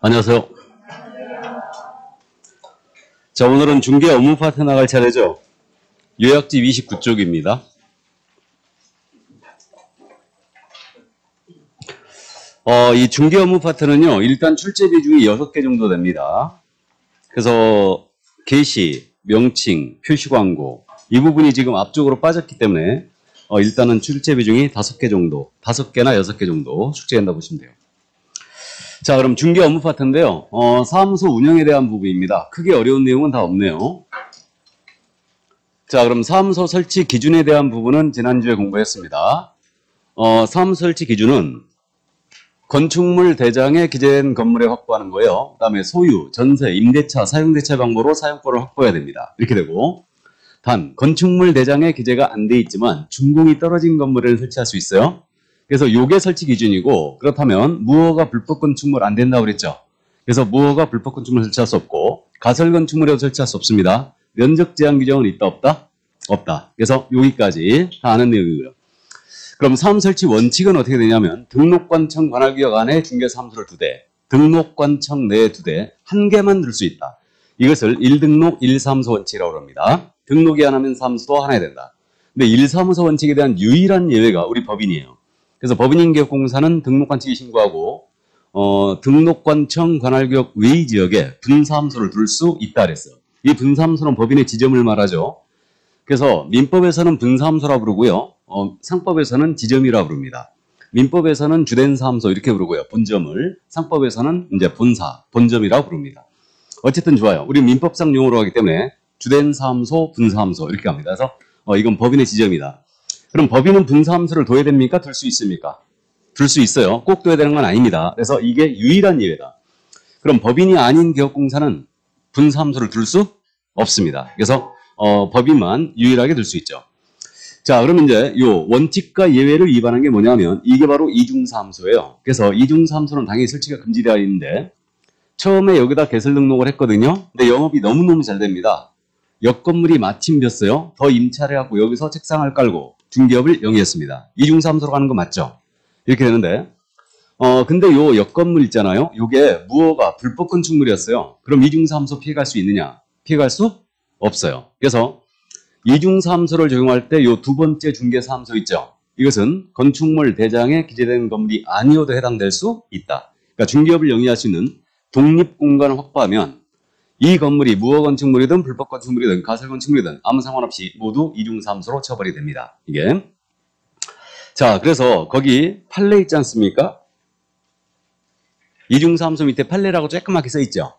안녕하세요. 자, 오늘은 중개 업무 파트 나갈 차례죠. 요약집 29쪽입니다. 이 중개 업무 파트는요, 일단 출제 비중이 6개 정도 됩니다. 그래서 게시, 명칭, 표시 광고, 이 부분이 지금 앞쪽으로 빠졌기 때문에 일단은 출제 비중이 5개 정도, 5개나 6개 정도 출제한다 보시면 돼요. 자, 그럼 중개 업무 파트인데요. 사무소 운영에 대한 부분입니다. 크게 어려운 내용은 다 없네요. 자, 그럼 사무소 설치 기준에 대한 부분은 지난주에 공부했습니다. 사무소 설치 기준은 건축물 대장에 기재된 건물에 확보하는 거예요. 그 다음에 소유, 전세, 임대차, 사용대차 방법으로 사용권을 확보해야 됩니다. 이렇게 되고, 단, 건축물 대장에 기재가 안 돼 있지만 준공이 떨어진 건물에는 설치할 수 있어요. 그래서 요게 설치 기준이고, 그렇다면 무허가 불법 건축물 안 된다고 그랬죠. 그래서 무허가 불법 건축물 설치할 수 없고, 가설 건축물에도 설치할 수 없습니다. 면적 제한 규정은 있다 없다? 없다. 그래서 여기까지 다 아는 내용이고요. 그럼 사무소 설치 원칙은 어떻게 되냐면 등록관청 관할구역 안에 중개사무소를 2대, 등록관청 내에 2대, 1개만 둘 수 있다. 이것을 1등록 1사무소 원칙이라고 합니다. 등록이 안 하면 사무소도 하나 해야 된다. 근데 1사무소 원칙에 대한 유일한 예외가 우리 법인이에요. 그래서 법인인계공사는 등록관청에 신고하고 등록관청 관할구역 외의 지역에 분사무소를 둘 수 있다 그랬어요. 이 분사무소는 법인의 지점을 말하죠. 그래서 민법에서는 분사무소라 부르고요. 상법에서는 지점이라 부릅니다. 민법에서는 주된 사무소 이렇게 부르고요. 본점을. 상법에서는 이제 본사, 본점이라고 부릅니다. 어쨌든 좋아요. 우리 민법상 용어로 하기 때문에 주된 사무소, 분사무소 이렇게 합니다. 그래서 이건 법인의 지점이다. 그럼 법인은 분사무소를 둬야 됩니까? 둘 수 있습니까? 둘 수 있어요. 꼭 둬야 되는 건 아닙니다. 그래서 이게 유일한 예외다. 그럼 법인이 아닌 기업공사는 분사무소를 둘 수 없습니다. 그래서 법인만 유일하게 둘 수 있죠. 자, 그러면 이제 요 원칙과 예외를 위반한 게 뭐냐면 이게 바로 이중사무소예요. 그래서 이중사무소는 당연히 설치가 금지되어 있는데 처음에 여기다 개설 등록을 했거든요. 근데 영업이 너무너무 잘 됩니다. 옆 건물이 마침 폈어요. 더 임차를 해갖고 여기서 책상을 깔고 중개업을 영위했습니다. 이중사무소로 가는 거 맞죠? 이렇게 되는데 근데 요 옆 건물 있잖아요. 요게 무허가 불법 건축물이었어요. 그럼 이중사무소 피해갈 수 있느냐? 피해갈 수 없어요. 그래서 이중사무소를 적용할 때 요 두 번째 중개사무소 있죠. 이것은 건축물 대장에 기재된 건물이 아니어도 해당될 수 있다. 그러니까 중개업을 영위할 수 있는 독립공간을 확보하면 이 건물이 무허 건축물이든 불법 건축물이든 가설 건축물이든 아무 상관없이 모두 이중사무소로 처벌이 됩니다. 이게. 자, 그래서 거기 판례 있지 않습니까? 이중사무소 밑에 판례라고 조그맣게 써 있죠.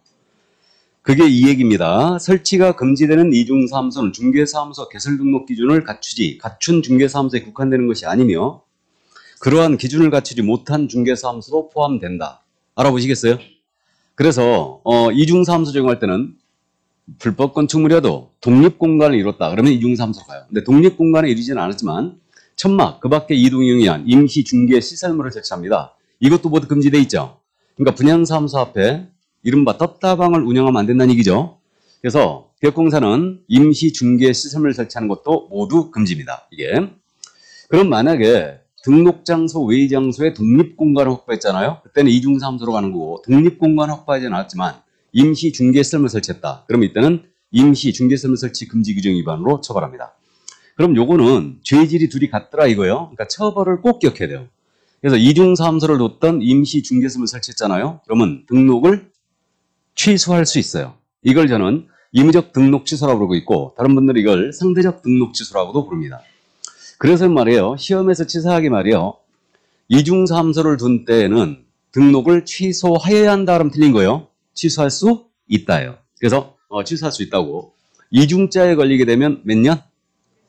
그게 이 얘기입니다. 설치가 금지되는 이중사무소는 중개사무소 개설 등록 기준을 갖춘 중개사무소에 국한되는 것이 아니며 그러한 기준을 갖추지 못한 중개사무소도 포함된다. 알아보시겠어요? 그래서 이중사무소 적용할 때는 불법 건축물이어도 독립공간을 이뤘다. 그러면 이중사무소 가요. 근데 독립공간에 이르지는 않았지만 천막, 그 밖에 이동용이한 임시 중개 시설물을 설치합니다. 이것도 모두 금지돼 있죠. 그러니까 분양사무소 앞에 이른바 떴다방을 운영하면 안 된다는 얘기죠. 그래서 기업공사는 임시 중개 시설물을 설치하는 것도 모두 금지입니다. 이게. 그럼 만약에 등록장소 외의 장소에 독립공간을 확보했잖아요. 그때는 이중사무소로 가는 거고 독립공간을 확보하지 않았지만 임시 중개 시설물을 설치했다. 그럼 이때는 임시 중개 시설물 설치 금지 규정 위반으로 처벌합니다. 그럼 요거는 죄질이 둘이 같더라 이거예요. 그러니까 처벌을 꼭 기억해야 돼요. 그래서 이중사무소를 뒀던 임시 중개 시설물 설치했잖아요. 그러면 등록을 취소할 수 있어요. 이걸 저는 임의적 등록 취소라고 부르고 있고 다른 분들은 이걸 상대적 등록 취소라고도 부릅니다. 그래서 말이에요. 시험에서 치사하게 말이에요. 이중사무소를 둔 때에는 등록을 취소하여야 한다 그러면 틀린 거예요. 취소할 수 있다예요. 그래서 취소할 수 있다고. 이중자에 걸리게 되면 몇 년?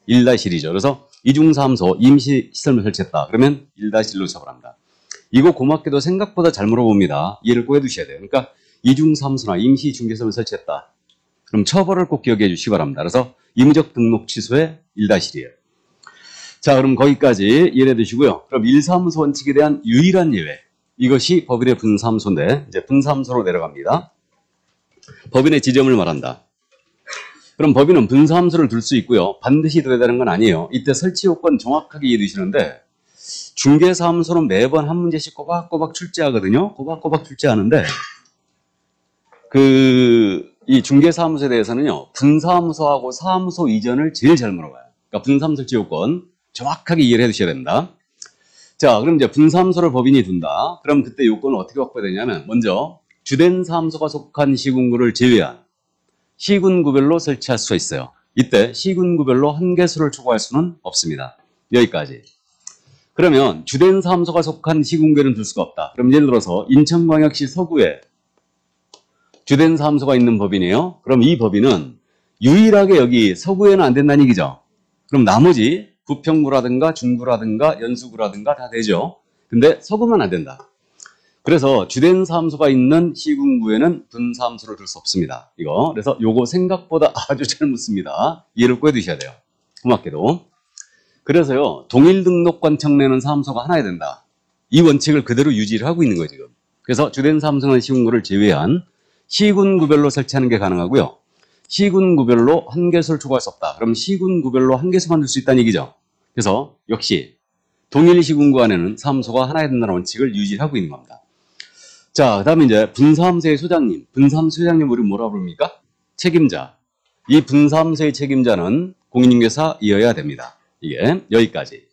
1-1이죠. 그래서 이중사무소 임시시설물 설치했다. 그러면 1-1로 처벌합니다. 이거 고맙게도 생각보다 잘 물어봅니다. 이해를 꼭 해두셔야 돼요. 그러니까 이중사무소나 임시중개시설물 설치했다. 그럼 처벌을 꼭 기억해 주시기 바랍니다. 그래서 임의적 등록 취소에 1-1이에요. 자, 그럼 거기까지 이해해 두시고요. 그럼 1사무소 원칙에 대한 유일한 예외. 이것이 법인의 분사무소인데 이제 분사무소로 내려갑니다. 법인의 지점을 말한다. 그럼 법인은 분사무소를 둘 수 있고요. 반드시 둬야 되는 건 아니에요. 이때 설치 요건 정확하게 이해해 두시는데 중개사무소는 매번 한 문제씩 꼬박꼬박 출제하거든요. 꼬박꼬박 출제하는데 이 중개사무소에 대해서는요, 분사무소하고 사무소 이전을 제일 잘 물어봐요. 그러니까 분사무소 설치 요건 정확하게 이해를 해 두셔야 됩니다. 자, 그럼 이제 분사무소를 법인이 둔다. 그럼 그때 요건은 어떻게 확보되냐면, 먼저 주된 사무소가 속한 시군구를 제외한 시군구별로 설치할 수가 있어요. 이때 시군구별로 한 개수를 초과할 수는 없습니다. 여기까지. 그러면 주된 사무소가 속한 시군구에는 둘 수가 없다. 그럼 예를 들어서 인천광역시 서구에 주된 사무소가 있는 법인이에요. 그럼 이 법인은 유일하게 여기 서구에는 안 된다는 얘기죠. 그럼 나머지 부평구라든가 중구라든가 연수구라든가 다 되죠. 근데 서구만 안 된다. 그래서 주된 사무소가 있는 시군구에는 분사무소를 둘 수 없습니다. 이거. 그래서 요거 생각보다 아주 잘 묻습니다. 이해를 꼭 해두셔야 돼요. 고맙게도. 그래서요, 동일 등록관 청내는 사무소가 하나야 된다. 이 원칙을 그대로 유지를 하고 있는 거예요, 지금. 그래서 주된 사무소는 시군구를 제외한 시군구별로 설치하는 게 가능하고요. 시군구별로 한 개수를 초과할 수 없다. 그럼 시군구별로 한 개수만 둘 수 있다는 얘기죠. 그래서 역시 동일 시군구 안에는 사무소가 하나야 된다는 원칙을 유지하고 있는 겁니다. 자, 그 다음에 이제 분사무소의 소장님. 분사무소 소장님 우리 뭐라 부릅니까? 책임자. 이 분사무소의 책임자는 공인중개사이어야 됩니다. 이게 여기까지.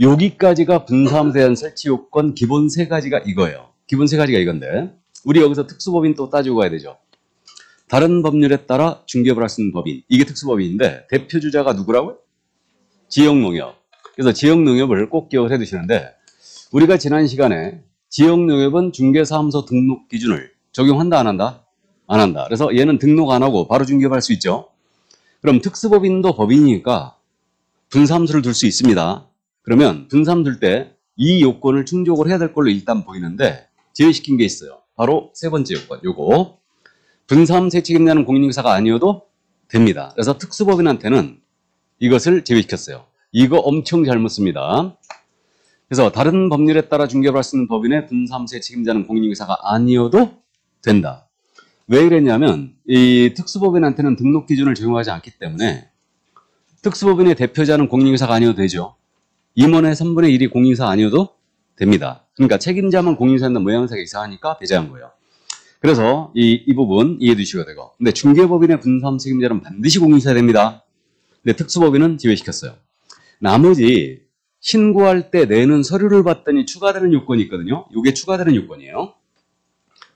여기까지가 분사무소에 대한 설치 요건 기본 세 가지가 이거예요. 기본 세 가지가 이건데 우리 여기서 특수법인 또 따지고 가야 되죠. 다른 법률에 따라 중개업을 할 수 있는 법인. 이게 특수법인인데 대표주자가 누구라고요? 지역농협. 그래서 지역농협을 꼭 기억을 해 두시는데 우리가 지난 시간에 지역농협은 중개사무소 등록 기준을 적용한다 안 한다? 안 한다. 그래서 얘는 등록 안 하고 바로 중개업할 수 있죠. 그럼 특수법인도 법인이니까 분사무소를 둘 수 있습니다. 그러면 분사무소 둘 때 이 요건을 충족을 해야 될 걸로 일단 보이는데 제외시킨 게 있어요. 바로 세 번째 요건. 요거 분사무소의 책임자는 공인중개사가 아니어도 됩니다. 그래서 특수법인한테는 이것을 제외시켰어요. 이거 엄청 잘 묻습니다. 그래서 다른 법률에 따라 중개업을 할 수 있는 법인의 분사무소의 책임자는 공인중개사가 아니어도 된다. 왜 그랬냐면 이 특수법인한테는 등록 기준을 적용하지 않기 때문에 특수법인의 대표자는 공인중개사가 아니어도 되죠. 임원의 3분의 1이 공인중개사 아니어도 됩니다. 그러니까 책임자만 공인중개사는 모양새가 이상하니까 배제한 거예요. 그래서 이 부분 이해해 두시면 되고. 근데 중개법인의 분사무소 책임자는 반드시 공인중개사야 됩니다. 근데 특수법인은 제외시켰어요. 나머지 신고할 때 내는 서류를 봤더니 추가되는 요건이 있거든요. 이게 추가되는 요건이에요.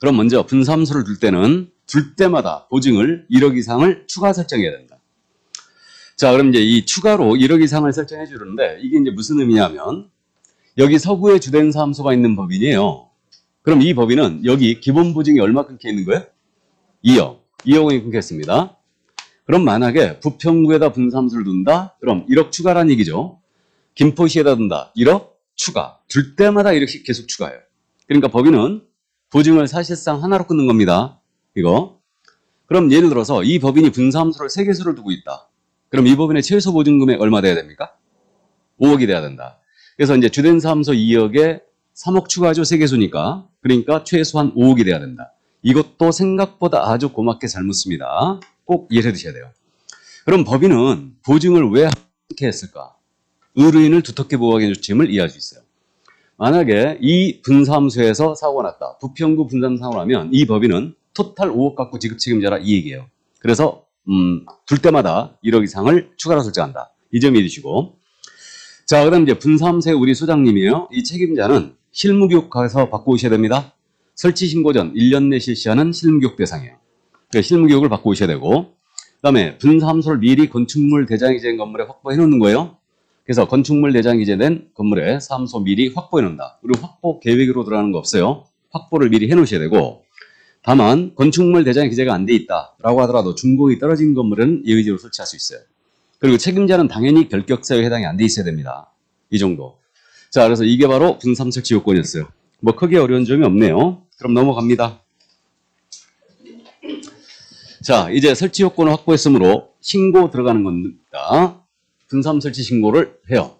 그럼 먼저 분사무소를 둘 때는 둘 때마다 보증을 1억 이상을 추가 설정해야 된다. 자, 그럼 이제 이 추가로 1억 이상을 설정해 주는데 이게 이제 무슨 의미냐면 여기 서구에 주된 사무소가 있는 법인이에요. 그럼 이 법인은 여기 기본 보증이 얼마 끊겨 있는 거예요? 2억. 2억 원이 끊겨 있습니다. 그럼 만약에 부평구에다 분사무소를 둔다? 그럼 1억 추가란 얘기죠. 김포시에다 둔다. 1억 추가. 둘 때마다 1억씩 계속 추가해요. 그러니까 법인은 보증을 사실상 하나로 끊는 겁니다. 이거. 그럼 예를 들어서 이 법인이 분사무소를 3개수를 두고 있다. 그럼 이 법인의 최소 보증금액 얼마 돼야 됩니까? 5억이 돼야 된다. 그래서 이제 주된 사무소 2억에 3억 추가하죠. 3개수니까. 그러니까 최소한 5억이 돼야 된다. 이것도 생각보다 아주 고맙게 잘 묻습니다. 꼭 이해해 두셔야 돼요. 그럼 법인은 보증을 왜 이렇게 했을까? 의뢰인을 두텁게 보호하기 위한 조치임을 이해할 수 있어요. 만약에 이 분사무소에서 사고가 났다. 부평구 분사무소 사고가 나면 이 법인은 토탈 5억 갖고 지급 책임자라 이 얘기예요. 그래서 둘 때마다 1억 이상을 추가로 설정한다. 이 점 이해해 두시고. 자, 그럼 이제 분사무소의 우리 소장님이에요. 이 책임자는 실무교육 가서 받고 오셔야 됩니다. 설치 신고 전 1년 내 실시하는 실무교육 대상이에요. 그러니까 실무교육을 받고 오셔야 되고, 그 다음에 분사무소를 미리 건축물 대장 이전 건물에 확보해 놓는 거예요. 그래서 건축물 대장 이전된 건물에 사무소 미리 확보해 놓는다. 그리고 확보 계획으로 들어가는 거 없어요. 확보를 미리 해 놓으셔야 되고, 다만 건축물 대장 기재가 안 돼 있다라고 하더라도 준공이 떨어진 건물은 예외적으로 설치할 수 있어요. 그리고 책임자는 당연히 결격사유에 해당이 안 돼 있어야 됩니다. 이 정도. 자, 그래서 이게 바로 분사무소 설치 요건이었어요. 뭐 크게 어려운 점이 없네요. 그럼 넘어갑니다. 자, 이제 설치 요건을 확보했으므로 신고 들어가는 겁니다. 분사무소 설치 신고를 해요.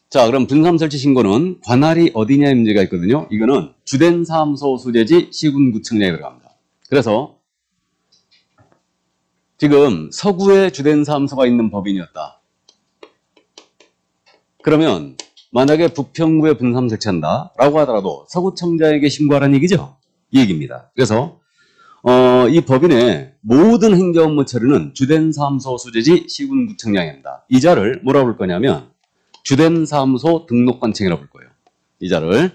자, 그럼 분사무소 설치 신고는 관할이 어디냐의 문제가 있거든요. 이거는 주된 사무소 소재지 시군구청장에 들어갑니다. 그래서 지금 서구에 주된 사무소가 있는 법인이었다. 그러면 만약에 부평구에 분사함 설치한다라고 하더라도 서구청장에게 신고하라는 얘기죠. 이 얘기입니다. 그래서 이 법인의 모든 행정업무 처리는 주된 사무소 소재지 시군구청장이 합니다. 이 자를 뭐라고 부를 거냐면 주된 사무소 등록관청이라고 부를 거예요. 이 자를.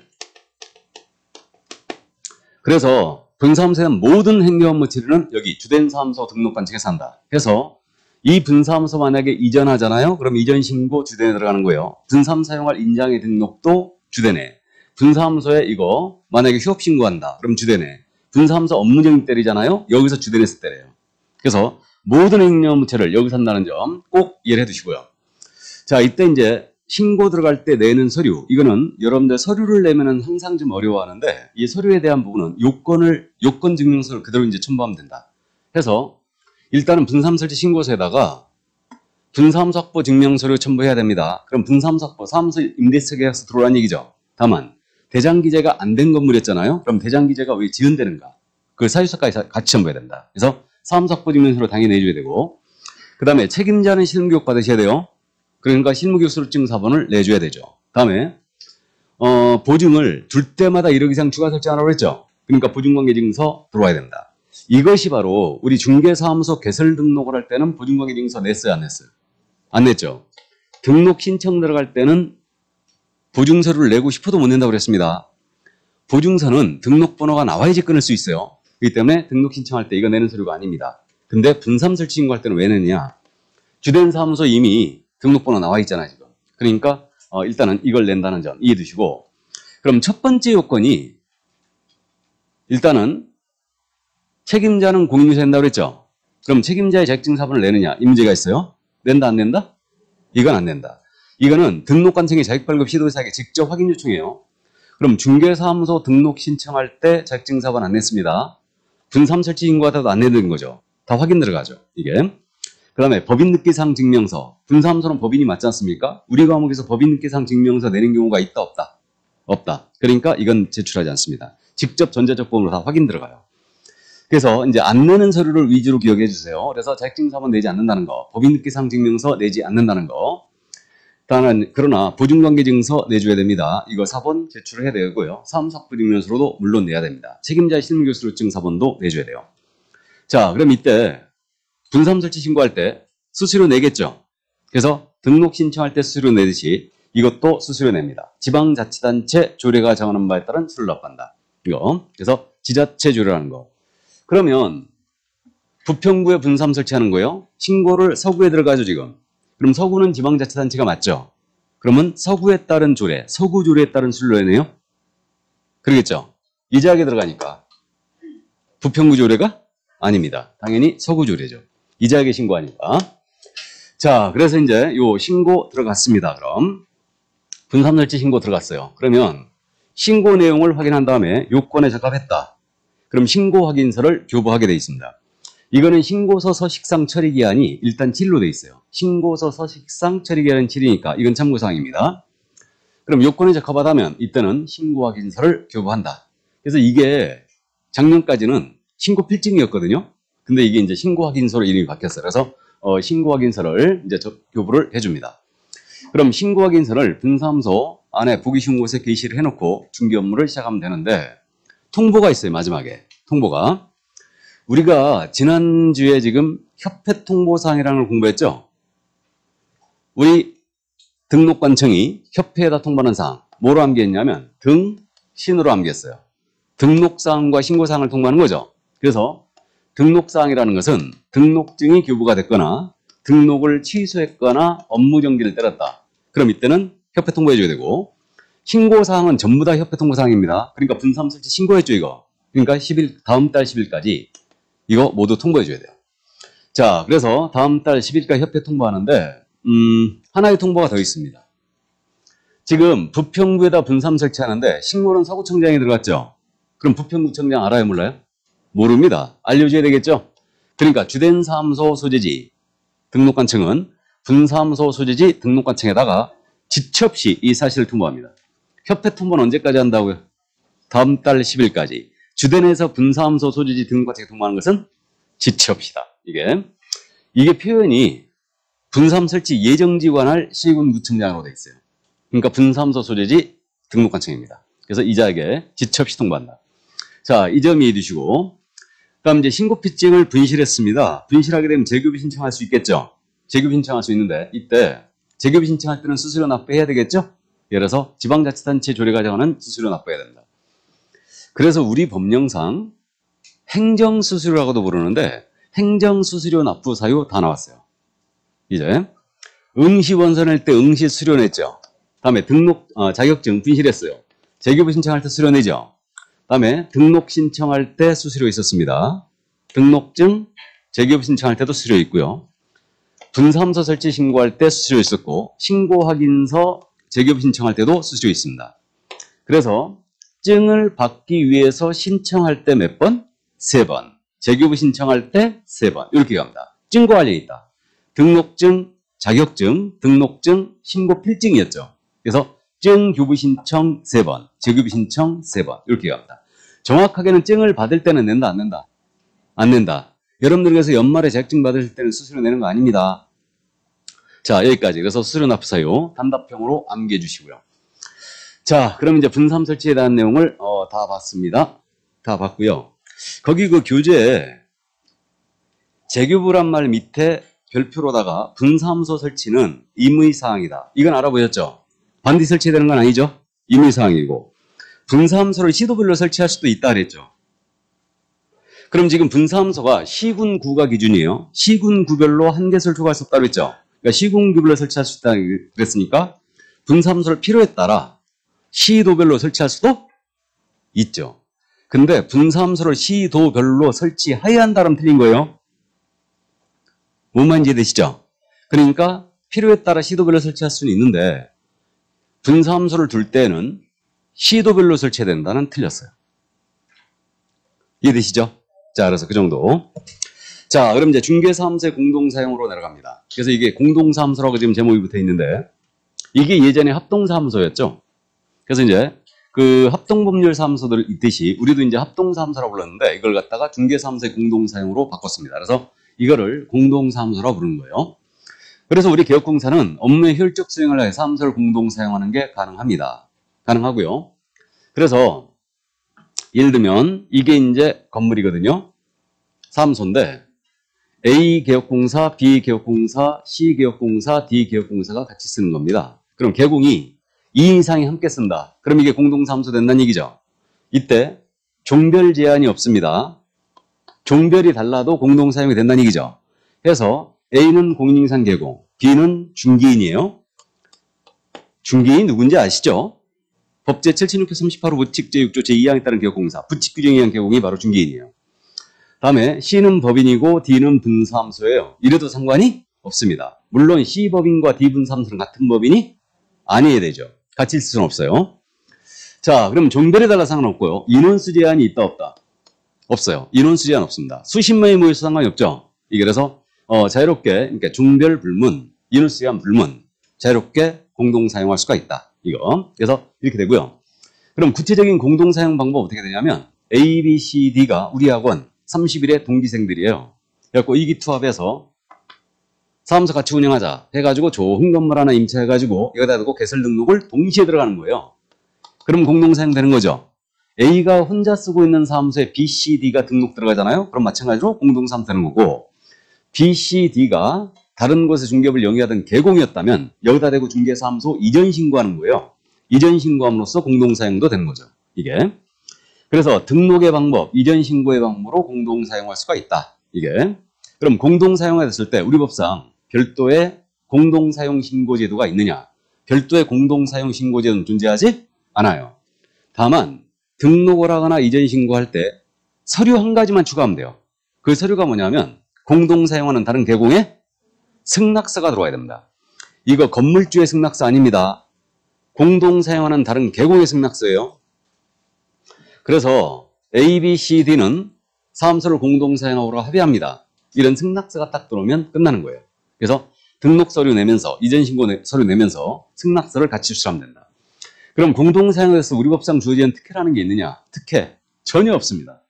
그래서 분사무소에 대한 모든 행정업무 처리는 여기 주된 사무소 등록관청에서 한다. 해서 이 분사무소 만약에 이전하잖아요. 그럼 이전 신고 주된에 들어가는 거예요. 분사함 사용할 인장의 등록도 주된에. 분사무소에 이거 만약에 휴업 신고한다. 그럼 주된에. 분사무소 업무정지 때리잖아요. 여기서 주된에서 때려요. 그래서 모든 행정업무 처리를 여기서 한다는 점 꼭 이해를 해두시고요. 자, 이때 이제 신고 들어갈 때 내는 서류, 이거는 여러분들 서류를 내면은 항상 좀 어려워하는데 이 서류에 대한 부분은 요건 증명서를 그대로 이제 첨부하면 된다. 해서 일단은 분사함 설치 신고서에다가 분사함 확보 증명서류 첨부해야 됩니다. 그럼 분사함 확보 사무소 임대차 계약서 들어오라는 얘기죠. 다만 대장 기재가 안 된 건물이었잖아요. 그럼 대장 기재가 왜 지연되는가? 그걸 사유서까지 같이 첨부해야 된다. 그래서 사무소 확보 증명서를 당연히 내줘야 되고, 그 다음에 책임자는 실무교육 받으셔야 돼요. 그러니까 실무교육 수료증 사본을 내줘야 되죠. 다음에 보증을 줄 때마다 1억 이상 추가 설치하라고 했죠. 그러니까 보증관계증서 들어와야 된다. 이것이 바로 우리 중개사무소 개설 등록을 할 때는 보증관계증서 냈어요, 안 냈어요? 안 냈죠. 등록 신청 들어갈 때는 보증서를 내고 싶어도 못 낸다고 그랬습니다. 보증서는 등록번호가 나와야지 끊을 수 있어요. 그렇기 때문에 등록 신청할 때 이거 내는 서류가 아닙니다. 근데 분사함 설치 신고할 때는 왜 내느냐? 주된 사무소 이미 등록번호 나와 있잖아요, 지금. 그러니까 일단은 이걸 낸다는 점 이해해 두시고, 그럼 첫 번째 요건이 일단은 책임자는 공인중개사에 낸다고 그랬죠. 그럼 책임자의 자격증사본을 내느냐? 이 문제가 있어요. 낸다 안 낸다? 이건 안 낸다. 이거는 등록관청이 자격발급 시도사에게 직접 확인 요청해요. 그럼 중개사무소 등록 신청할 때 자격증사본 안 냈습니다. 분사함 설치 신고하다도 안 내는 거죠. 다 확인 들어가죠, 이게. 그 다음에 법인등기상 증명서. 분사무소는 법인이 맞지 않습니까? 우리 과목에서 법인등기상 증명서 내는 경우가 있다, 없다? 없다. 그러니까 이건 제출하지 않습니다. 직접 전자적 보험으로 다 확인 들어가요. 그래서 이제 안 내는 서류를 위주로 기억해 주세요. 그래서 자격증사본 내지 않는다는 거, 법인등기상 증명서 내지 않는다는 거. 그러나 보증관계증서 내줘야 됩니다. 이거 사본 제출을 해야 되고요. 사무소 확보 증명서로도 물론 내야 됩니다. 책임자의 실무교육 수료증 사본도 내줘야 돼요. 자, 그럼 이때 분사함 설치 신고할 때 수수료 내겠죠. 그래서 등록 신청할 때 수수료 내듯이 이것도 수수료 냅니다. 지방자치단체 조례가 정하는 바에 따른 수수료를 납부한다. 이거. 그래서 지자체 조례라는 거. 그러면 부평구에 분사함 설치하는 거예요. 신고를 서구에 들어가죠, 지금. 그럼 서구는 지방자치단체가 맞죠. 그러면 서구에 따른 조례, 서구 조례에 따른 수수료를 내네요. 그러겠죠. 이자하게 들어가니까. 부평구 조례가 아닙니다. 당연히 서구 조례죠. 이자하게 신고하니까. 자, 그래서 이제 요 신고 들어갔습니다. 그럼 분사함 설치 신고 들어갔어요. 그러면 신고 내용을 확인한 다음에 요건에 적합했다. 그럼 신고 확인서를 교부하게 돼 있습니다. 이거는 신고서 서식상 처리 기한이 일단 7로 돼 있어요. 신고서 서식상 처리 기한은 7이니까 이건 참고사항입니다. 그럼 요건에 적합하다면 이때는 신고 확인서를 교부한다. 그래서 이게 작년까지는 신고 필증이었거든요. 근데 이게 이제 신고 확인서로 이름이 바뀌었어요. 그래서 신고 확인서를 이제 교부를 해줍니다. 그럼 신고 확인서를 분사무소 안에 보기 쉬운 곳에 게시를 해놓고 중개 업무를 시작하면 되는데 통보가 있어요. 마지막에 통보가. 우리가 지난주에 지금 협회 통보사항이라는 걸 공부했죠. 우리 등록관청이 협회에다 통보하는 사항 뭐로 암기했냐면 등신으로 암기했어요. 등록사항과 신고사항을 통보하는 거죠. 그래서 등록사항이라는 것은 등록증이 교부가 됐거나 등록을 취소했거나 업무정지를 때렸다. 그럼 이때는 협회 통보해줘야 되고, 신고사항은 전부 다 협회 통보사항입니다. 그러니까 분사함 설치 신고했죠, 이거. 그러니까 다음 달 10일까지 이거 모두 통보해줘야 돼요. 자, 그래서 다음 달 10일까지 협회 통보하는데 하나의 통보가 더 있습니다. 지금 부평구에다 분사함 설치하는데 신고는 서구청장이 들어갔죠. 그럼 부평구청장 알아요, 몰라요? 모릅니다. 알려줘야 되겠죠? 그러니까 주된 사무소 소재지 등록관청은 분사무소 소재지 등록관청에다가 지체 없이 이 사실을 통보합니다. 협회 통보는 언제까지 한다고요? 다음 달 10일까지. 주된에서 분사무소 소재지 등록관청에 통보하는 것은 지체 없이다. 이게 표현이 분사함 설치 예정지 관할 시군구청장으로 돼 있어요. 그러니까 분사함수 소재지 등록관청입니다. 그래서 이자에게 지체 없이 통보한다. 자, 이 점 이해해 두시고. 그다음 이제 신고피증을 분실했습니다. 분실하게 되면 재교비 신청할 수 있겠죠. 재교비 신청할 수 있는데 이때 재교비 신청할 때는 수수료 납부해야 되겠죠. 예를 들어서 지방자치단체 조례가 정하는 수수료 납부해야 된다. 그래서 우리 법령상 행정수수료라고도 부르는데 행정수수료 납부 사유 다 나왔어요. 이제 응시원서 낼 때 응시수료 냈죠. 다음에 자격증 분실했어요. 재교비 신청할 때 수수료 내죠. 다음에 등록 신청할 때 수수료 있었습니다. 등록증, 재교비 신청할 때도 수수료 있고요. 분사함수 설치 신고할 때 수수료 있었고 신고 확인서 재교비 신청할 때도 수수료 있습니다. 그래서 증을 받기 위해서 신청할 때 몇 번? 3번. 재교비 신청할 때 3번. 이렇게 갑니다. 증거 관련이 있다. 등록증, 자격증, 등록증, 신고 필증이었죠. 그래서 증 교부 신청 3번, 재교비 신청 3번. 이렇게 갑니다. 정확하게는 증을 받을 때는 낸다, 안 낸다? 안 낸다. 여러분들께서 연말에 자격증 받으실 때는 수수료 내는 거 아닙니다. 자, 여기까지. 그래서 수수료 납부 사유 단답형으로 암기해 주시고요. 자, 그럼 이제 분사함 설치에 대한 내용을 다 봤습니다. 다 봤고요. 거기 그 교재에 재교부란 말 밑에 별표로다가 분사함수 설치는 임의사항이다. 이건 알아보셨죠? 반드시 설치되는 건 아니죠? 임의사항이고. 분사함수를 시도별로 설치할 수도 있다 그랬죠. 그럼 지금 분사함수가 시군구가 기준이에요. 시군구별로 한 개수를 초과할 수 없다 그랬죠. 그러니까 시군구별로 설치할 수 있다 그랬으니까 분사함수를 필요에 따라 시도별로 설치할 수도 있죠. 근데 분사함수를 시도별로 설치해야 한다면 틀린 거예요. 뭔 말인지 이해되시죠? 그러니까 필요에 따라 시도별로 설치할 수는 있는데 분사함수를 둘 때는 시도별로 설치해야 된다는 틀렸어요. 이해되시죠? 자, 그래서 그 정도. 자, 그럼 이제 중개사함수의 공동사용으로 내려갑니다. 그래서 이게 공동사함수라고 지금 제목이 붙어 있는데 이게 예전에 합동사함수였죠. 그래서 이제 그 합동법률사무소들 있듯이 우리도 이제 합동사무소라고 불렀는데 이걸 갖다가 중개사무소의 공동사용으로 바꿨습니다. 그래서 이거를 공동사무소라고 부르는 거예요. 그래서 우리 개업공사는 업무의 효율적 수행을 위해 사무소를 공동사용하는 게 가능합니다. 가능하고요. 그래서 예를 들면 이게 이제 건물이거든요. 사무소인데 A 개업공사, B 개업공사, C 개업공사, D 개업공사가 같이 쓰는 겁니다. 그럼 개공이 2인 이상이 함께 쓴다. 그럼 이게 공동사무소 된다는 얘기죠. 이때 종별 제한이 없습니다. 종별이 달라도 공동사용이 된다는 얘기죠. 그래서 A는 공인인상 개공, B는 중개인이에요. 중개인 누군지 아시죠? 법제 7638호 부칙 제6조 제2항에 따른 개업공사, 부칙 규정에 의한 개공이 바로 중개인이에요. 다음에 C는 법인이고 D는 분사함수예요. 이래도 상관이 없습니다. 물론 C 법인과 D 분사함수는 같은 법인이 아니어야 되죠. 같이 있을 수는 없어요. 자, 그럼 종별에 달라 상관없고요. 인원수 제한이 있다 없다? 없어요. 인원수 제한 없습니다. 수십 명이 모여서 상관이 없죠. 이게 그래서 자유롭게 그러니까 종별 불문, 인원수 제한 불문 자유롭게 공동 사용할 수가 있다. 이거. 그래서 이렇게 되고요. 그럼 구체적인 공동 사용 방법 어떻게 되냐면 A, B, C, D가 우리 학원 30일의 동기생들이에요. 그래갖고 이기투합해서 사무소 같이 운영하자 해가지고 좋은 건물 하나 임차해가지고 여기다 두고 개설 등록을 동시에 들어가는 거예요. 그럼 공동사용 되는 거죠. A가 혼자 쓰고 있는 사무소에 B, C, D가 등록 들어가잖아요. 그럼 마찬가지로 공동사용 되는 거고 B, C, D가 다른 곳에 중개업을 영위하던 개공이었다면 여기다 대고 중개사무소 이전 신고하는 거예요. 이전 신고함으로써 공동사용도 되는 거죠. 이게. 그래서 등록의 방법, 이전 신고의 방법으로 공동사용할 수가 있다. 이게. 그럼 공동사용이 됐을 때 우리 법상 별도의 공동사용신고제도가 있느냐? 별도의 공동사용신고제도는 존재하지 않아요. 다만 등록을 하거나 이전 신고할 때 서류 한 가지만 추가하면 돼요. 그 서류가 뭐냐면 공동사용하는 다른 개공에 승낙서가 들어와야 됩니다. 이거 건물주의 승낙서 아닙니다. 공동사용하는 다른 개공의 승낙서예요. 그래서 A, B, C, D는 사무소를 공동사용하고 합의합니다. 이런 승낙서가 딱 들어오면 끝나는 거예요. 그래서 등록 서류 내면서 이전 신고 서류 내면서 승낙서를 같이 수출하면 된다. 그럼 공동사용에서 우리 법상 주어지는 특혜라는 게 있느냐? 특혜 전혀 없습니다.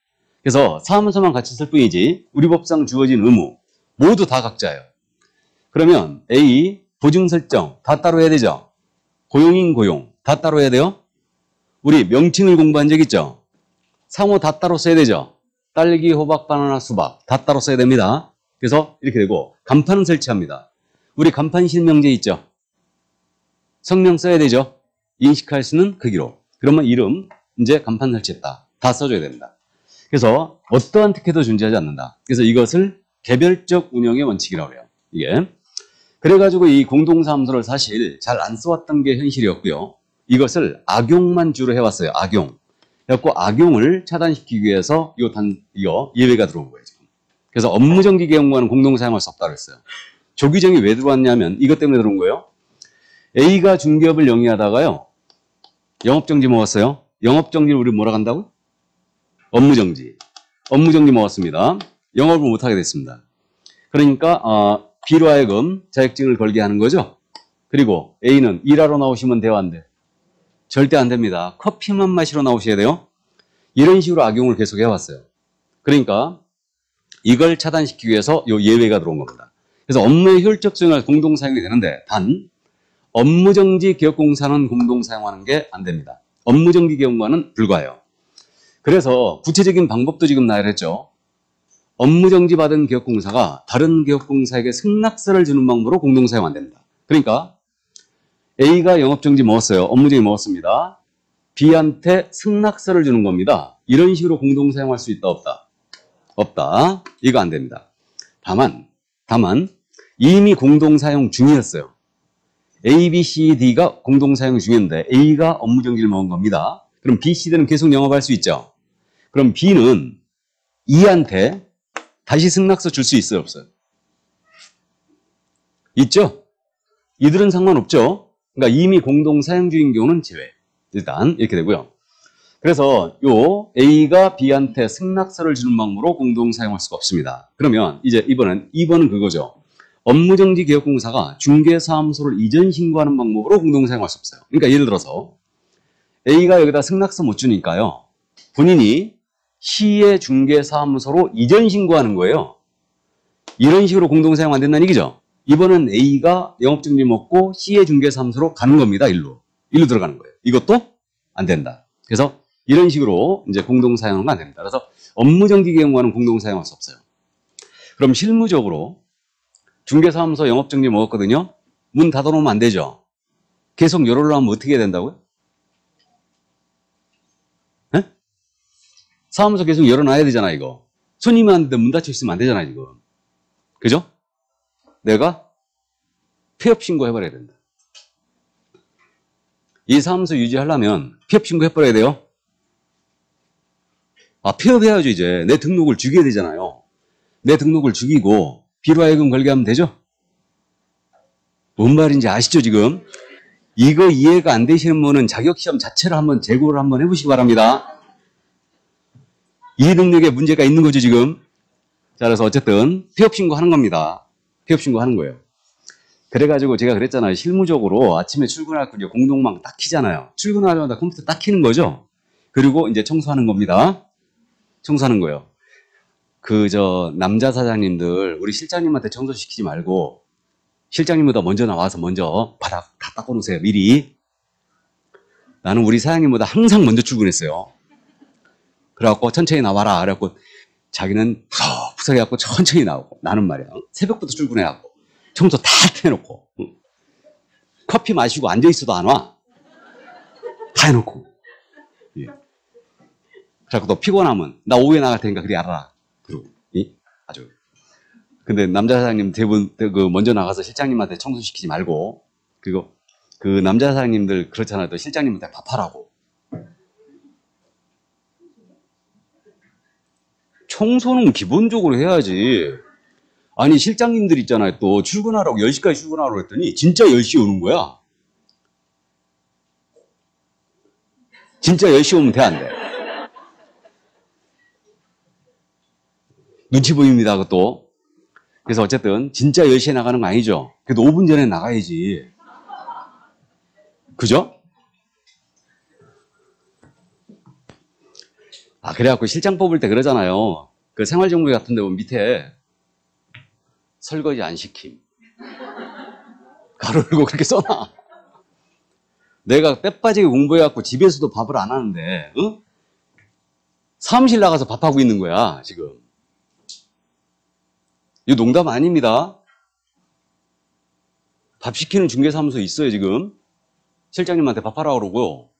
그래서 사무소만 같이 쓸 뿐이지 우리 법상 주어진 의무 모두 다 각자예요. 그러면 A 보증 설정 다 따로 해야 되죠. 고용인 고용 다 따로 해야 돼요. 우리 명칭을 공부한 적 있죠? 상호 다 따로 써야 되죠. 딸기, 호박, 바나나, 수박 다 따로 써야 됩니다. 그래서 이렇게 되고 간판은 설치합니다. 우리 간판 실명제 있죠? 성명 써야 되죠. 인식할 수는 크기로. 그러면 이름 이제 간판 설치했다. 다 써줘야 됩니다. 그래서 어떠한 특혜도 존재하지 않는다. 그래서 이것을 개별적 운영의 원칙이라고 해요. 이게. 그래가지고 이 공동사무소를 사실 잘 안 써왔던 게 현실이었고요. 이것을 악용만 주로 해왔어요. 악용. 그래갖고 악용을 차단시키기 위해서 이거 예외가 들어온 거예요. 지금. 그래서 업무정지계획공간은 공동사용할 수 없다고 했어요. 조규정이 왜 들어왔냐면 이것 때문에 들어온 거예요. A가 중개업을 영위하다가요. 영업정지 먹었어요. 영업정지를 우리 뭐라 한다고? 업무정지. 업무정지 먹었습니다. 영업을 못하게 됐습니다. 그러니까 B로 하여금 자격증을 걸게 하는 거죠. 그리고 A는 일하러 나오시면 돼요, 안 돼? 절대 안 됩니다. 커피만 마시러 나오셔야 돼요. 이런 식으로 악용을 계속 해왔어요. 그러니까 이걸 차단시키기 위해서 이 예외가 들어온 겁니다. 그래서 업무의 효율적 수행을 공동사용이 되는데 단 업무정지 기업공사는 공동사용하는 게 안 됩니다. 업무정지 기업공사는 불가해요. 그래서 구체적인 방법도 지금 나열했죠. 업무정지 받은 기업공사가 다른 기업공사에게 승낙서를 주는 방법으로 공동사용 안 됩니다. 그러니까 A가 영업정지 먹었어요. 업무정지 먹었습니다. B한테 승낙서를 주는 겁니다. 이런 식으로 공동사용할 수 있다 없다? 없다. 이거 안 됩니다. 다만 이미 공동사용 중이었어요. A, B, C, D가 공동사용 중이었는데 A가 업무정지를 먹은 겁니다. 그럼 B, C, D는 계속 영업할 수 있죠. 그럼 B는 E한테 다시 승낙서 줄 수 있어요, 없어요? 있죠? 이들은 상관없죠. 그러니까 이미 공동사용 중인 경우는 제외. 일단 이렇게 되고요. 그래서 요 A가 B한테 승낙서를 주는 방법으로 공동사용할 수가 없습니다. 그러면 이제 2번은 그거죠. 업무정지 기업공사가 중개사무소를 이전 신고하는 방법으로 공동사용할 수 없어요. 그러니까 예를 들어서 A가 여기다 승낙서 못 주니까요. 본인이 C의 중개사무소로 이전 신고하는 거예요. 이런 식으로 공동사용 안 된다는 얘기죠. 이번은 A가 영업정지 먹고 C의 중개사무소로 가는 겁니다. 일로 들어가는 거예요. 이것도 안 된다. 그래서 이런 식으로 이제 공동사용은 안 됩니다. 그래서 업무정지 기업과는 공동사용할 수 없어요. 그럼 실무적으로 중개사무소 영업정지 먹었거든요. 문 닫아놓으면 안 되죠. 계속 열어려면 하면 어떻게 해야 된다고요? 네? 사무소 계속 열어놔야 되잖아, 이거. 손님한테 문 닫혀 있으면 안 되잖아, 지금. 그죠? 내가 폐업 신고해버려야 된다. 이 사무소 유지하려면 폐업 신고해버려야 돼요. 폐업해야죠, 이제. 내 등록을 죽여야 되잖아요. 내 등록을 죽이고 비로하여금 걸게 하면 되죠? 뭔 말인지 아시죠, 지금? 이거 이해가 안 되시는 분은 자격시험 자체를 한번 재고를 한번 해보시기 바랍니다. 이 능력에 문제가 있는 거죠, 지금. 자, 그래서 어쨌든 폐업 신고하는 겁니다. 폐업 신고하는 거예요. 그래가지고 제가 그랬잖아요. 실무적으로 아침에 출근할 때 공동망 딱 키잖아요. 출근하자마자 컴퓨터 딱 키는 거죠. 그리고 이제 청소하는 겁니다. 청소하는 거예요. 남자 사장님들, 우리 실장님한테 청소시키지 말고, 실장님보다 먼저 나와서 먼저 바닥 다 닦아놓으세요, 미리. 나는 우리 사장님보다 항상 먼저 출근했어요. 그래갖고 천천히 나와라. 그래갖고 자기는 푸석푸석 해갖고 천천히 나오고, 나는 말이야. 새벽부터 출근해갖고, 청소 다 해놓고, 커피 마시고 앉아있어도 안 와. 다 해놓고. 예. 그래갖고 너 피곤하면, 나 오후에 나갈 테니까 그리 알아라. 그리고, 아주. 근데 남자 사장님 대부분, 먼저 나가서 실장님한테 청소시키지 말고, 그리고 남자 사장님들 그렇잖아요. 또 실장님한테 밥하라고. 청소는 기본적으로 해야지. 아니, 실장님들 있잖아요. 또 출근하라고 10시까지 출근하라고 했더니 진짜 10시에 오는 거야. 진짜 10시에 오면 돼, 안 돼? 눈치 보입니다, 그것도. 그래서 어쨌든 진짜 10시에 나가는 거 아니죠. 그래도 5분 전에 나가야지. 그죠? 그래갖고 실장 뽑을 때 그러잖아요. 그 생활정보 같은 데 보면 밑에 설거지 안 시킴. 가로 열고 그렇게 써놔. 내가 빼빠지게 공부해갖고 집에서도 밥을 안 하는데, 어? 사무실 나가서 밥하고 있는 거야, 지금. 이거 농담 아닙니다. 밥 시키는 중개사무소 있어요, 지금. 실장님한테 밥하라고 그러고,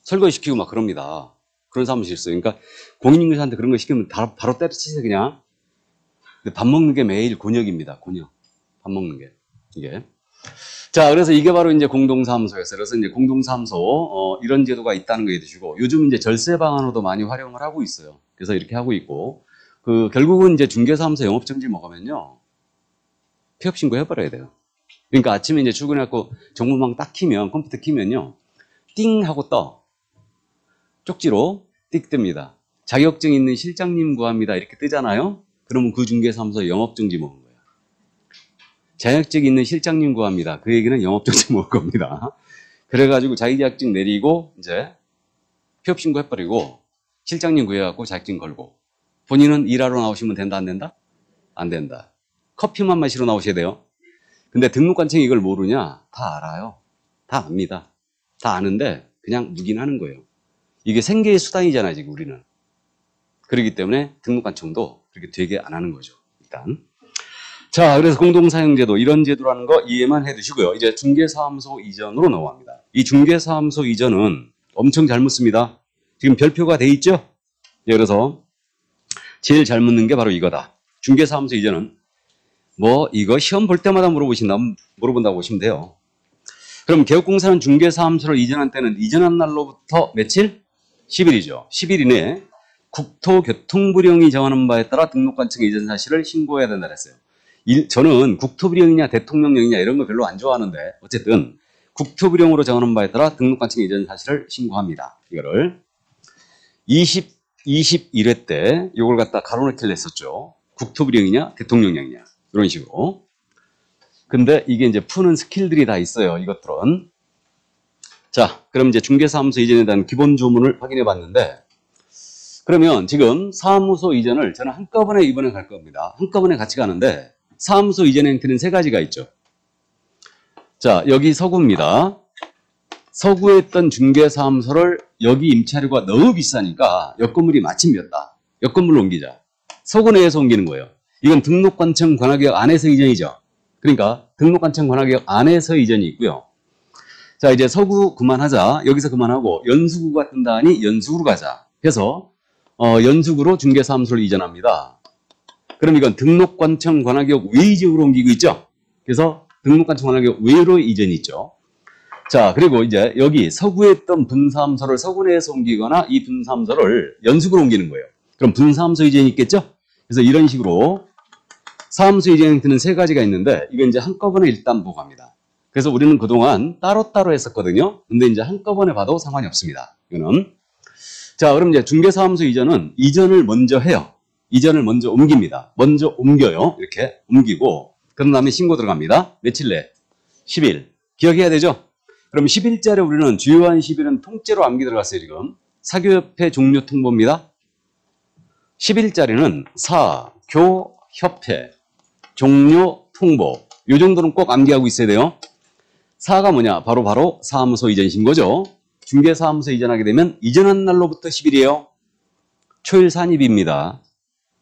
설거지 시키고 막 그럽니다. 그런 사무실 있어요. 그러니까 공인중개사한테 그런 거 시키면 바로 때려치세요, 그냥. 근데 밥 먹는 게 매일 곤욕입니다, 곤욕. 밥 먹는 게. 이게. 자, 그래서 이게 바로 이제 공동사무소였어요. 그래서 이제 공동사무소, 이런 제도가 있다는 거 해두시고, 요즘 이제 절세 방안으로도 많이 활용을 하고 있어요. 그래서 이렇게 하고 있고, 결국은 이제 중개사무소 영업정지 먹으면요, 폐업신고 해버려야 돼요. 그러니까 아침에 이제 출근해갖고 정보망 딱 키면, 컴퓨터 키면요, 띵 하고 떠. 쪽지로 띡 뜹니다. 자격증 있는 실장님 구합니다. 이렇게 뜨잖아요? 그러면 그 중개사무소 영업정지 먹은 거예요. 자격증 있는 실장님 구합니다. 그 얘기는 영업정지 먹을 겁니다. 그래가지고 자기 자격증 내리고 이제 폐업신고 해버리고 실장님 구해갖고 자격증 걸고 본인은 일하러 나오시면 된다 안 된다? 안 된다. 커피만 마시러 나오셔야 돼요. 근데 등록관청이 이걸 모르냐? 다 알아요. 다 압니다. 다 아는데 그냥 묵인하는 거예요. 이게 생계의 수단이잖아요, 지금 우리는. 그렇기 때문에 등록관청도 그렇게 되게 안 하는 거죠, 일단. 자, 그래서 공동사용제도, 이런 제도라는 거 이해만 해 두시고요. 이제 중개사무소 이전으로 넘어갑니다. 이 중개사무소 이전은 엄청 잘 묻습니다. 지금 별표가 돼 있죠? 예, 그래서 제일 잘 묻는 게 바로 이거다. 중개사무소 이전은 이거 시험 볼 때마다 물어본다고 보시면 돼요. 그럼 개업공사는 중개사무소를 이전한 때는 이전한 날로부터 며칠? 10일이죠. 10일 이내에 국토교통부령이 정하는 바에 따라 등록관청 이전 사실을 신고해야 된다 그랬어요. 저는 국토부령이냐 대통령령이냐 이런 거 별로 안 좋아하는데 어쨌든 국토부령으로 정하는 바에 따라 등록관청 이전 사실을 신고합니다. 이거를 21회 때 이걸 갖다 가로넣기를 했었죠. 국토부령이냐 대통령령이냐 이런 식으로. 근데 이게 이제 푸는 스킬들이 다 있어요. 이것들은. 자, 그럼 이제 중개사무소 이전에 대한 기본 조문을 확인해 봤는데, 그러면 지금 사무소 이전을 저는 한꺼번에 이번에 갈 겁니다. 한꺼번에 같이 가는데, 사무소 이전 행태는 세 가지가 있죠. 자, 여기 서구입니다. 서구에 있던 중개사무소를 여기 임차료가 너무 비싸니까 여건물이 마침이었다. 여건물로 옮기자. 서구 내에서 옮기는 거예요. 이건 등록관청 관할구역 안에서 이전이죠. 그러니까 등록관청 관할구역 안에서 이전이 있고요. 자, 이제 서구 그만하자. 여기서 그만하고 연수구가 뜬다니 연수구로 가자. 그래서 연수구로 중개사무소를 이전합니다. 그럼 이건 등록관청 관할구역 외 지역으로 옮기고 있죠. 그래서 등록관청 관할구역 외로 이전이 있죠. 자, 그리고 이제 여기 서구에 있던 분사무소를 서구 내에서 옮기거나 이 분사무소를 연수구로 옮기는 거예요. 그럼 분사무소 이전이 있겠죠. 그래서 이런 식으로 사무소 이전 행태는 세 가지가 있는데 이건 이제 한꺼번에 일단 보고 갑니다. 그래서 우리는 그동안 따로따로 했었거든요. 근데 이제 한꺼번에 봐도 상관이 없습니다. 이거는. 자, 그럼 이제 중개사무소 이전은 이전을 먼저 해요. 이전을 먼저 옮깁니다. 먼저 옮겨요. 이렇게 옮기고 그런 다음에 신고 들어갑니다. 며칠 내? 10일. 기억해야 되죠? 그럼 10일짜리 우리는 주요한 10일은 통째로 암기 들어갔어요. 지금. 사교협회 종료 통보입니다. 10일짜리는 사교협회 종료 통보. 이 정도는 꼭 암기하고 있어야 돼요. 사가 뭐냐? 바로 사무소 이전 신고죠. 중개사무소 이전하게 되면 이전한 날로부터 10일이에요. 초일 산입입니다.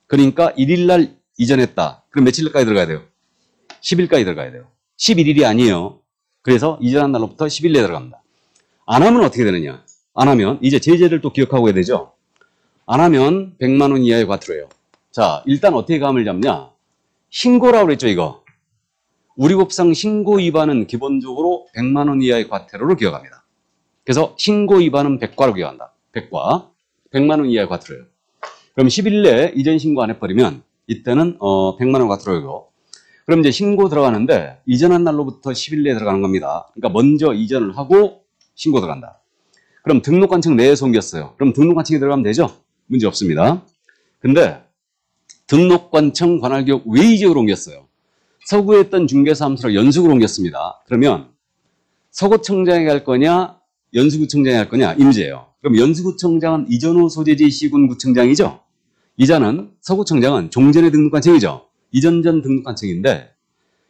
그러니까 1일날 이전했다. 그럼 며칠까지 들어가야 돼요? 10일까지 들어가야 돼요. 11일이 아니에요. 그래서 이전한 날로부터 10일 내에 들어갑니다. 안 하면 어떻게 되느냐? 안 하면 이제 제재를 또 기억하고 해야 되죠. 안 하면 100만 원 이하의 과태료예요. 자, 일단 어떻게 감을 잡냐? 신고라고 그랬죠, 이거. 우리법상 신고 위반은 기본적으로 100만 원 이하의 과태료로 기억합니다. 그래서 신고 위반은 100과로 기억한다. 100과. 100만 원 이하의 과태료예요. 그럼 10일 내에 이전 신고 안 해버리면 이때는 100만 원 과태료이고. 그럼 이제 신고 들어가는데 이전한 날로부터 10일 내에 들어가는 겁니다. 그러니까 먼저 이전을 하고 신고 들어간다. 그럼 등록관청 내에서 옮겼어요. 그럼 등록관청에 들어가면 되죠? 문제 없습니다. 근데 등록관청 관할구역 외 지역으로 옮겼어요. 서구에 있던 중개사무소를 연수구로 옮겼습니다. 그러면 서구청장에 갈 거냐 연수구청장에 갈 거냐 임제예요. 그럼 연수구청장은 이전 후 소재지 시군구청장이죠. 이자는 서구청장은 종전의 등록관청이죠. 이전 전 등록관청인데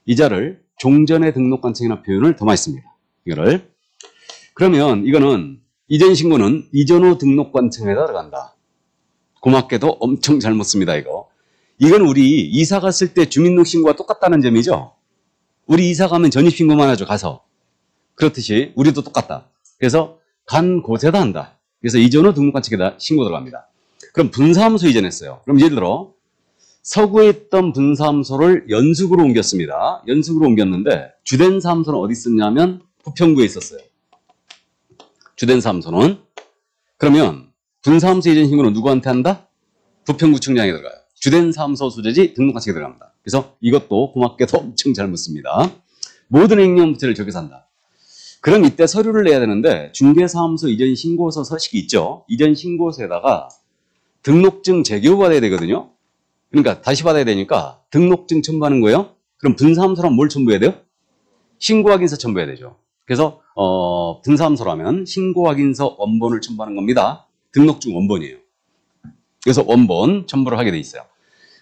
이자를 종전의 등록관청이라는 표현을 더 많이 씁니다. 이거를. 그러면 이거는 이전 신고는 이전 후 등록관청에다 들어간다. 고맙게도 엄청 잘못 씁니다, 이거. 이건 우리 이사 갔을 때 주민등록신고와 똑같다는 점이죠. 우리 이사 가면 전입신고만 하죠, 가서. 그렇듯이 우리도 똑같다. 그래서 간 곳에다 한다. 그래서 이전 후 등록관청에다 신고 들어갑니다. 그럼 분사무소 이전했어요. 그럼 예를 들어 서구에 있던 분사무소를 연수구로 옮겼습니다. 연수구로 옮겼는데 주된 사무소는 어디 있었냐면 부평구에 있었어요. 주된 사무소는. 그러면 분사무소 이전 신고는 누구한테 한다? 부평구청장에 들어가요. 주된 사무소 소재지 등록관청에 들어갑니다. 그래서 이것도 고맙게도 엄청 잘못 씁니다. 모든 행령부처를 저기서 한다. 그럼 이때 서류를 내야 되는데 중개사무소 이전 신고서 서식이 있죠. 이전 신고서에다가 등록증 재교부받아야 되거든요. 그러니까 다시 받아야 되니까 등록증 첨부하는 거예요. 그럼 분사무소라면 뭘 첨부해야 돼요? 신고확인서 첨부해야 되죠. 그래서 분사무소라면 신고확인서 원본을 첨부하는 겁니다. 등록증 원본이에요. 그래서 원본 첨부를 하게 돼 있어요.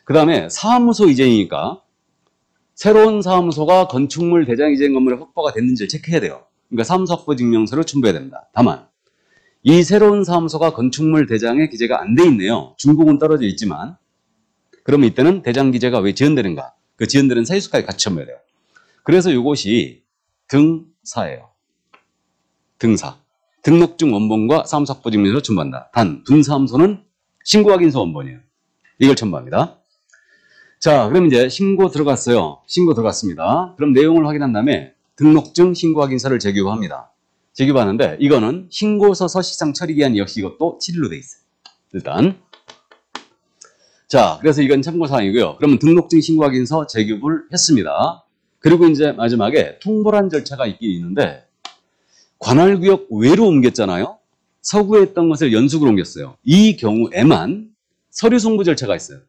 그 다음에 사무소 이전이니까 새로운 사무소가 건축물 대장 이전 건물에 확보가 됐는지를 체크해야 돼요. 그러니까 사무소 확보 증명서를 첨부해야 됩니다. 다만 이 새로운 사무소가 건축물 대장에 기재가 안 돼 있네요. 중복은 떨어져 있지만 그러면 이때는 대장 기재가 왜 지연되는가? 그 지연되는 사유수까지 같이 첨부해야 돼요. 그래서 이것이 등사예요. 등사. 등록증 원본과 사무소 확보 증명서를 첨부한다. 단 분사무소는 신고확인서 원본이에요. 이걸 첨부합니다. 자, 그럼 이제 신고 들어갔어요. 신고 들어갔습니다. 그럼 내용을 확인한 다음에 등록증 신고확인서를 재교부합니다. 재교부하는데 이거는 신고서 서식상 처리기한 역시 이것도 7일로 돼 있어요. 일단 자, 그래서 이건 참고사항이고요. 그러면 등록증 신고확인서 재교부를 했습니다. 그리고 이제 마지막에 통보란 절차가 있긴 있는데 관할구역 외로 옮겼잖아요. 서구에 있던 것을 연수구로 옮겼어요. 이 경우에만 서류 송부 절차가 있어요.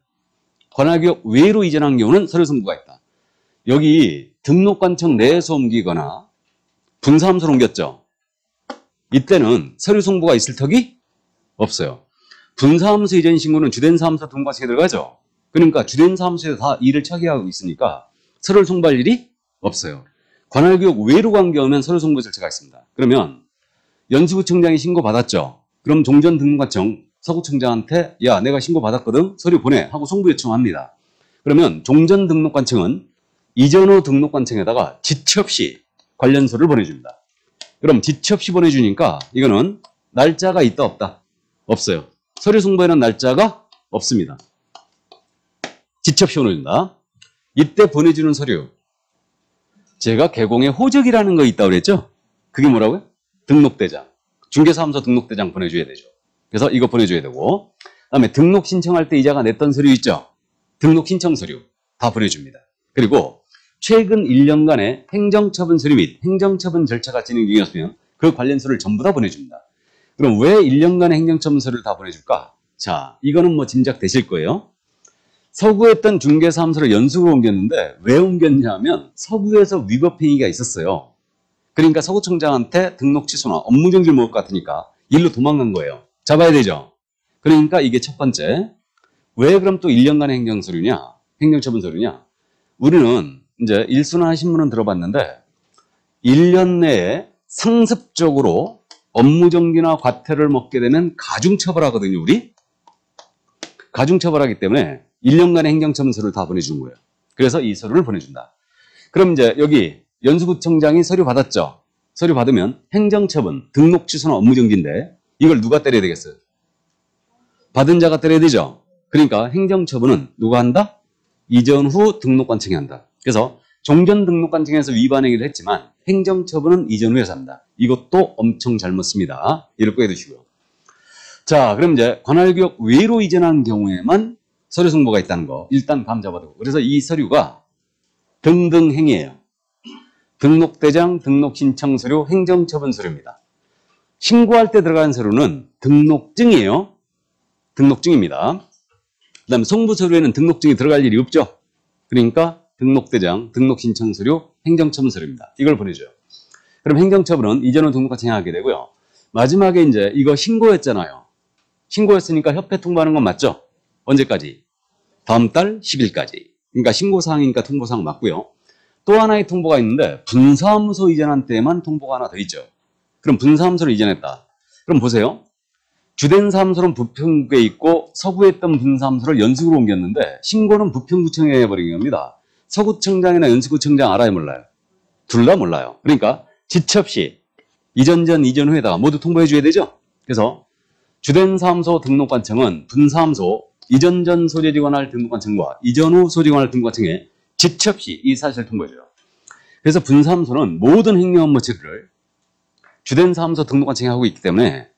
관할구역 외로 이전한 경우는 서류 송부가 있다. 여기 등록관청 내에서 옮기거나 분사무소로 옮겼죠. 이때는 서류 송부가 있을 턱이 없어요. 분사무소 이전 신고는 주된 사무소 등록관청에 들어가죠. 그러니까 주된 사무소에서 다 일을 처리하고 있으니까 서류를 송부할 일이 없어요. 관할구역 외로 간 경우면 서류 송부 절차가 있습니다. 그러면 연수구청장이 신고받았죠. 그럼 종전 등록관청 서구청장한테 야 내가 신고받았거든 서류 보내 하고 송부 요청합니다. 그러면 종전 등록관청은 이전 후 등록관청에다가 지체 없이 관련서를 보내줍니다. 그럼 지체 없이 보내주니까 이거는 날짜가 있다 없다? 없어요. 서류 송부에는 날짜가 없습니다. 지체 없이 보내준다. 이때 보내주는 서류 제가 개공의 호적이라는 거 있다고 그랬죠? 그게 뭐라고요? 등록대장. 중개사무소 등록대장 보내줘야 되죠. 그래서 이거 보내줘야 되고 그다음에 등록 신청할 때 이자가 냈던 서류 있죠? 등록 신청 서류 다 보내줍니다. 그리고 최근 1년간의 행정처분 서류 및 행정처분 절차가 진행 중이었으면 그 관련서를 전부 다 보내줍니다. 그럼 왜 1년간의 행정처분 서류를 다 보내줄까? 자, 이거는 뭐 짐작되실 거예요. 서구에 있던 중개사무소를 연수구로 옮겼는데 왜 옮겼냐면 서구에서 위법행위가 있었어요. 그러니까 서구청장한테 등록 취소나 업무정지를 먹을 것 같으니까 일로 도망간 거예요. 잡아야 되죠. 그러니까 이게 첫 번째. 왜 그럼 또 1년간의 행정서류냐? 행정처분 서류냐? 우리는 이제 일순환 하신 분은 들어봤는데 1년 내에 상습적으로 업무정지나 과태료를 먹게 되면 가중처벌하거든요. 우리 가중처벌하기 때문에 1년간의 행정처분 서류를 다 보내주는 거예요. 그래서 이 서류를 보내준다. 그럼 이제 여기 연수구청장이 서류 받았죠. 서류 받으면 행정처분, 등록 취소나 업무정지인데 이걸 누가 때려야 되겠어요? 받은 자가 때려야 되죠. 그러니까 행정처분은 누가 한다? 이전 후 등록관청이 한다. 그래서 종전 등록관청에서 위반 행위를 했지만 행정처분은 이전 후에서 한다. 이것도 엄청 잘못 씁니다. 이렇게 해두시고요. 자, 그럼 이제 관할구역 외로 이전한 경우에만 서류 송부가 있다는 거 일단 감 잡아두고. 그래서 이 서류가 등등행이에요. 등록대장, 등록신청 서류, 행정처분 서류입니다. 신고할 때 들어가는 서류는 등록증이에요. 등록증입니다. 그 다음에 송부 서류에는 등록증이 들어갈 일이 없죠. 그러니까 등록대장, 등록신청 서류, 행정처분 서류입니다. 이걸 보내줘요. 그럼 행정처분은 이전 후 등록관청에 하게 되고요. 마지막에 이제 이거 신고했잖아요. 신고했으니까 협회 통보하는 건 맞죠? 언제까지? 다음 달 10일까지. 그러니까 신고사항이니까 통보사항 맞고요. 또 하나의 통보가 있는데 분사무소 이전한 때에만 통보가 하나 더 있죠. 그럼 분사무소로 이전했다. 그럼 보세요. 주된 사무소는 부평구에 있고 서구에 있던 분사무소를 연수구로 옮겼는데 신고는 부평구청에 해버린 겁니다. 서구청장이나 연수구청장 알아요, 몰라요? 둘 다 몰라요. 그러니까 지첩시 이전 전 이전 후에다가 모두 통보해 줘야 되죠. 그래서 주된 사무소 등록관청은 분사무소 이전 전 소재지 관할 등록관청과 이전 후 소재지 관할 등록관청에 지첩시 이 사실을 통보해줘요. 그래서 분사무소는 모든 행령 업무 처리를 주된 사무소 등록관청이 하고 있기 때문에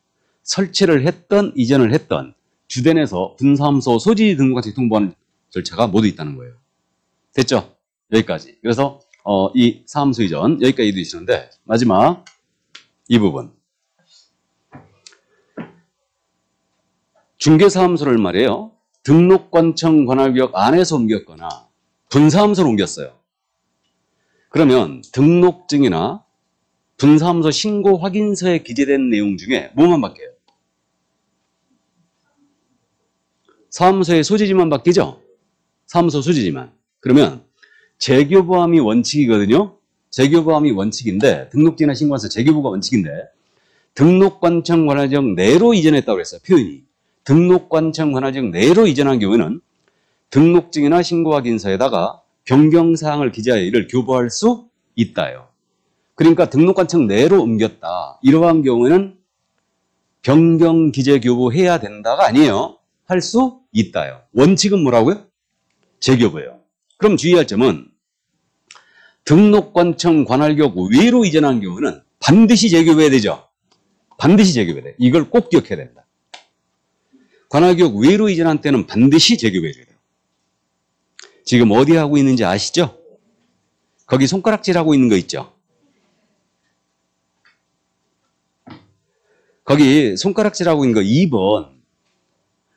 설치를 했던 이전을 했던 주된에서 분사무소 소재지 등록관청에 통보하는 절차가 모두 있다는 거예요. 됐죠? 여기까지. 그래서 이 사무소 이전 여기까지 이해되시는데 마지막 이 부분. 중개사무소를 말이에요. 등록관청 관할구역 안에서 옮겼거나 분사무소로 옮겼어요. 그러면 등록증이나 분사무소 신고 확인서에 기재된 내용 중에 뭐만 바뀌어요? 사무소의 소재지만 바뀌죠? 사무소 소재지만. 그러면 재교부함이 원칙이거든요. 재교부함이 원칙인데 등록증이나 신고서 재교부가 원칙인데 등록관청 관할지역 내로 이전했다고 그랬어요. 표현이. 등록관청 관할지역 내로 이전한 경우에는 등록증이나 신고 확인서에다가 변경사항을 기재하여 이를 교부할 수 있다요. 그러니까 등록관청 내로 옮겼다. 이러한 경우에는 변경 기재 교부해야 된다가 아니에요. 할 수 있다요. 원칙은 뭐라고요? 재교부예요. 그럼 주의할 점은 등록관청 관할구역 외로 이전한 경우는 반드시 재교부해야 되죠. 반드시 재교부해야 돼. 이걸 꼭 기억해야 된다. 관할구역 외로 이전한 때는 반드시 재교부해줘야 돼요. 지금 어디 하고 있는지 아시죠? 거기 손가락질하고 있는 거 있죠? 거기 손가락질하고 있는 거 2번.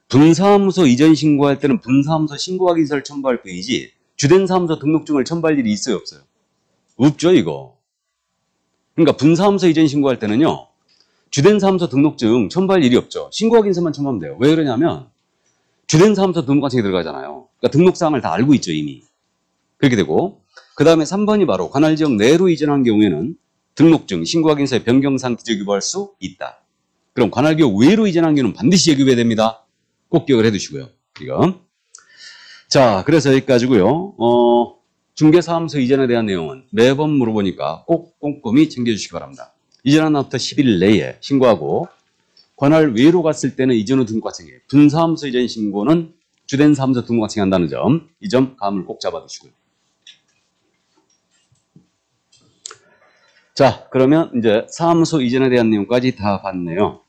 분사무소 이전 신고할 때는 분사무소 신고 확인서를 첨부할 뿐이지 주된 사무소 등록증을 첨부할 일이 있어요, 없어요? 없죠, 이거. 그러니까 분사무소 이전 신고할 때는요. 주된 사무소 등록증 첨부할 일이 없죠. 신고 확인서만 첨부하면 돼요. 왜 그러냐면 주된 사무소 등록관청에 들어가잖아요. 그러니까 등록사항을 다 알고 있죠, 이미. 그렇게 되고 그 다음에 3번이 바로 관할지역 내로 이전한 경우에는 등록증, 신고 확인서에 변경사항 기재 교부할 수 있다. 그럼 관할지역 외로 이전한 경우는 반드시 재교부해야 됩니다. 꼭 기억을 해두시고요. 이거. 자, 그래서 여기까지고요. 중개사무소 이전에 대한 내용은 매번 물어보니까 꼭 꼼꼼히 챙겨주시기 바랍니다. 이전한 날부터 10일 내에 신고하고 관할 외로 갔을 때는 이전 후 등록관청에 분사무소 이전 신고는 주된 사무소 등록관청에 한다는 점, 이 점 감을 꼭 잡아두시고요. 자, 그러면 이제 사무소 이전에 대한 내용까지 다 봤네요.